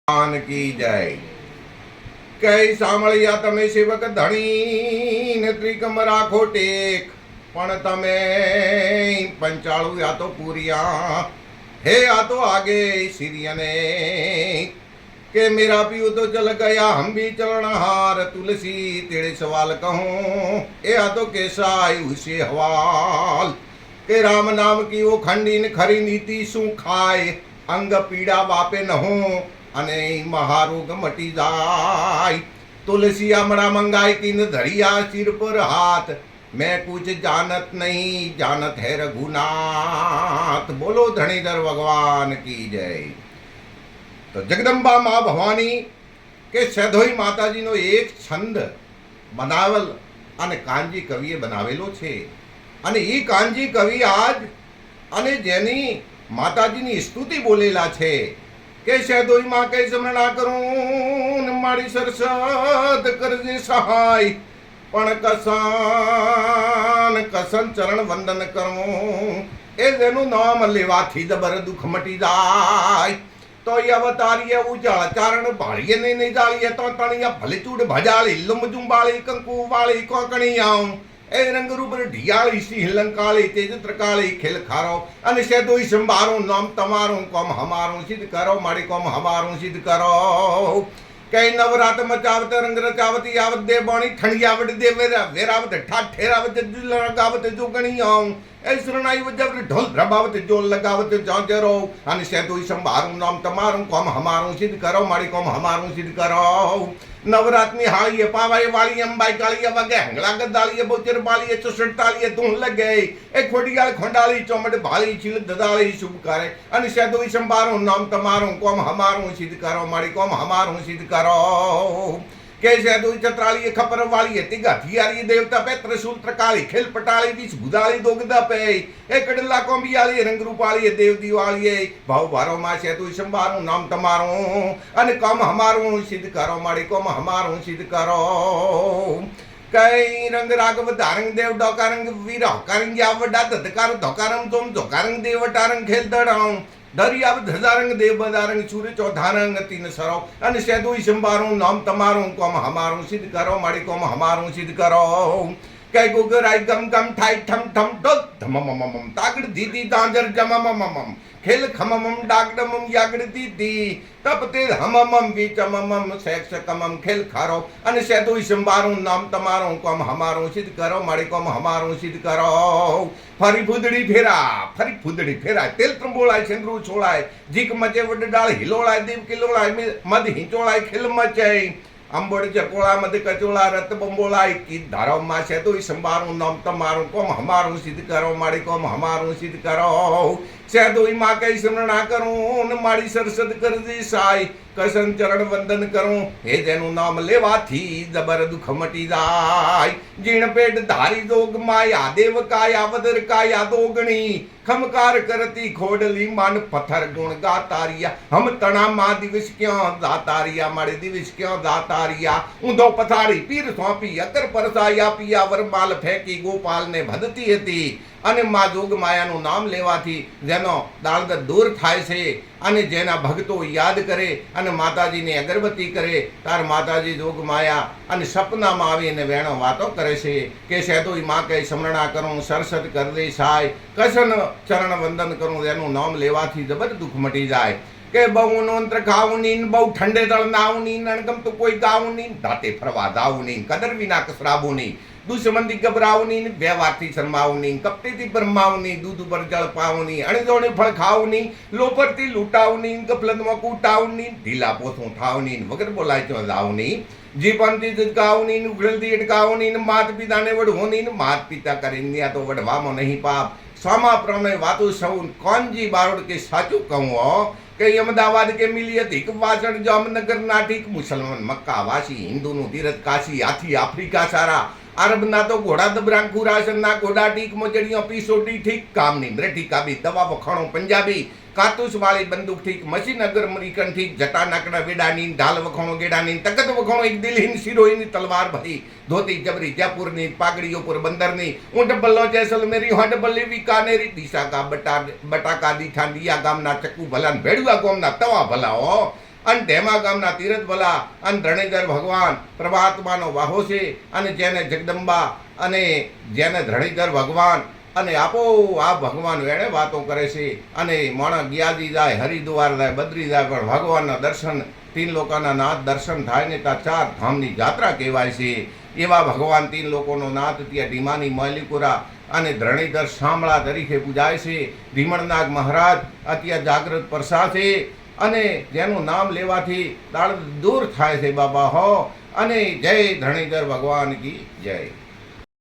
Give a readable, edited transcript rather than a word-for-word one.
ભગવાન કી જય। કઈ સાંભળ્યા તમે સેવક ધણી ને ત્રિકમ રાખો ટેક, પણ તમે પંચાળું યા તો પૂરિયા હે આ તો આગે સિરિયને કે मेरा पीऊ तो चल गया हम भी चरणहार तुलसी तेरे सवाल कहूँ ए आ तो कैसा उसे हवाल के राम नाम की वो खंडीन खरी नीति शू खाए अंग पीड़ा वापे न हो अने महारोग मटी जाय। तुलसी अमरा मंगाई तीन धरिया सिर पर हाथ, मैं कुछ जानत नहीं जानत है रघुनाथ। बोलो धनीधर भगवान की जय। तो जगदंबा माँ भवानी के सधोई माताजीनो एक छंद बनावल अने कांजी कविए बनावेलो छे अने ई कांजी कवि आज अने जेनी माताजीनी स्तुति बोलेला छे के सधोई माँ के स्मरणा करूं मारी सरसद करजे सहाय, पण कसान कसन चरण वंदन करूं ए जेनु नाम लेवाथी जबर दुख मटी जाय। तो ये अवतारिये उजाड़ चारण भाड़िये नहीं जालिये तो तणिया भले चूड़ भजाली लुम जुम्बाली कंकु वाली कोकणियां ए रंग रूप ढियाली सी लंकाली तेज त्रकाली खिल खारो अने सेदोई संभारो नाम तमारो कोम हमारो सिद्ध करो माड़ी कोम हमारो सिद्ध करो। कई नवरात मचावत रंग रचावती आवत दे बाणी ठणियावट दे वेरावत ठाठ ठेरावत जुल लगावत जोगणियां ऐसरनाई वजब ढोल प्रभावत जोल लगावत जाजरो अने सेदोई संभारू नाम तमारू कोम हमारू सिद्ध करो माड़ी कोम हमारू सिद्ध करो। नवरात्रि हालिये पावाए वाली अंबाई कालिये वगे हंगला गदालिये बोचर बालिये चुसड़तालिये धून लगे ए खोडियाल खोंडाली चौमट भाली छिल ददाली शुभ करे अने सेदोई संभारू नाम तमारू कोम हमारू सिद्ध करो माड़ी कोम हमारू सिद्ध करो। कैसे दुई चत्राली खपर वाली तिगा थियारी देवता पे त्रिशूल त्रकाली खेल पटाली बीच बुदाली दोगदा पे एक कडला कोंबियाली रंग रूपाली देव दिवाली भाव भारो मा से दुई संभारू नाम तमारू अने काम हमारू सिद्ध करो माड़ी कोम हमारू सिद्ध करो। कई रंग राघव धारंग देव डोकारंग वीर हकारंग या वडा धधकार धोकारंग जोम धोकारंग देव टारंग खेल दड़ाऊं दरिया धजारंग देव बदारंग सूर्य चौधारंग तीन सरो अने सेदोई संभारू नाम तमारू कोम हमारू सिद्ध करो माड़ी कोम हमारू सिद्ध करो। कई गुगराई गम गम ठाई ठम ठम डोल धम मम मम तागड़ दीदी दांजर जम मम मम खेल खमम डागडम यागड़ दीदी तपते हमम बीचमम सेक्स कमम खेल खारो अने सेदोई संभारू नाम तमारू कोम हमारू सिद्ध करो माड़ी कोम हमारू सिद्ध करो। फरी फुदड़ी फेरा तेल त्रुंबोळाय सिंदरू छोळाय जीक मचे वड डाळ हिलोळाय देव किलोळाय मद हिंचोळाय खिल मचाय अंबड़ चकोड़ा मद कचोड़ा रत बंबोला की धारो मा से तो संभारू नाम तमारू कोम हमारू सिद्ध करो माड़ी कोम हमारू सिद्ध करो। से दो माँ के स्मरणा करूं न माड़ी सरसद कर दी साई कसन चरण वंदन करूं हे जेनु नाम लेवाथी जबर दुख मटी जाय। जीण पेट धारी जोग माया देव काया वदर काया दोगणी खमकार करती खोडली मान पत्थर गुण गातारिया हम तना मां दिवस क्यों दातारिया माड़े दिवस क्यों दातारिया ऊंधो पथारी पीर सौंपी अकर परसाया पिया वरमाल फेंकी गोपाल ने भदती हती अने मां जोग मायाનું નામ લેવાથી જેનો દાળદ દૂર થાય છે અને જેના ભક્તો યાદ કરે અને માતાજીની અગરબત્તી કરે તાર માતાજી જોગ માયા અને સપનામાં આવીને વેણો વાતો કરે છે કે સેદોઈ માં કે સ્મરણા કરું સરસદ કર દે સાય કસન ચરણ વંદન કરું એનું નામ લેવાથી જબર દુઃખ મટી જાય। કે બહુ નોંત્ર ખાવું નહીં બહુ ઠંડે તળ નાવું નહીં નણગમ તો કોઈ ગાવું નહીં દાતે ફરવા દાવું નહીં કદર વિના કસરાવું નહીં દુશ્મનથી ગભરાવું નહીં વ્યવહારથી શરમાવું નહીં કપટીથી ભરમાવું નહીં દૂધ ઉપર જળ પાવું નહીં અણજોણે ફળ ખાવું નહીં લોપરથી લૂંટાવું નહીં ગફલતમાં કૂટાવું નહીં ઢીલા પોથું થાવું નહીં વગર બોલાય તો જાવું નહીં જીવનથી જગાવું નહીં ઉઘડલથી અટકાવું નહીં માત પિતાને વડવું નહીં માત પિતા કરીને આ તો વડવામાં નહીં પાપ સ્વામા પ્રણય વાતું સૌ કોનજી બારોડ કે સાચું કહું કે અમદાવાદ કે મિલી અધિક વાસણ જામનગર નાઠીક મુસલમાન મક્કા વાસી હિન્દુનું તીરથ કાશી હાથી આફ્રિકા સારા अरब ना तो घोड़ा दबरांग खुरासन ना घोड़ा टीक मोजड़ियों पीसोटी ठीक काम नहीं ब्रेठी काबी दवा वखाणो पंजाबी कातूस वाली बंदूक ठीक मशीन अगर अमरीकन ठीक जटा नाकड़ा वेडानी ढाल वखाणो गेडानी तकत वखाणो एक दिलहीन सिरोहीन तलवार भरी धोती जबरी जयपुर नी पागड़ियों पर बंदर नी ऊंट बल्लो जैसलमेरी हंड बल्ली बीकानेरी दिशा का बटाका दीठा दिया गामना चक्कू भला भेड़ुआ गोमना तवा भला हो અને તેમાં ગામના તીરથબલા અને ધરણીધર ભગવાન પ્રભાતમાનો વાહો છે અને જેને જગદંબા અને જેને ધરણીધર ભગવાન અને આપો આ ભગવાન એણે વાતો કરે છે અને માણસ ગિયાજી જાય, હરિદ્વાર જાય, બદ્રી જાય, પણ ભગવાનના દર્શન તીન લોકોના નાથ દર્શન થાય ને ત્યાં 4 ધામની જાત્રા કહેવાય છે. એવા ભગવાન તીન લોકોનો નાથ ત્યાં ઢીમાની માલિકુરા અને ધરણીધર શામળા તરીકે પૂજાય છે. ધીમણનાગ મહારાજ અત્યારે જાગૃત પરસા છે અને જેનું નામ લેવાથી દાળ દૂર થાય છે બાબા હો. અને જય ધરણીધર ભગવાન કી જય.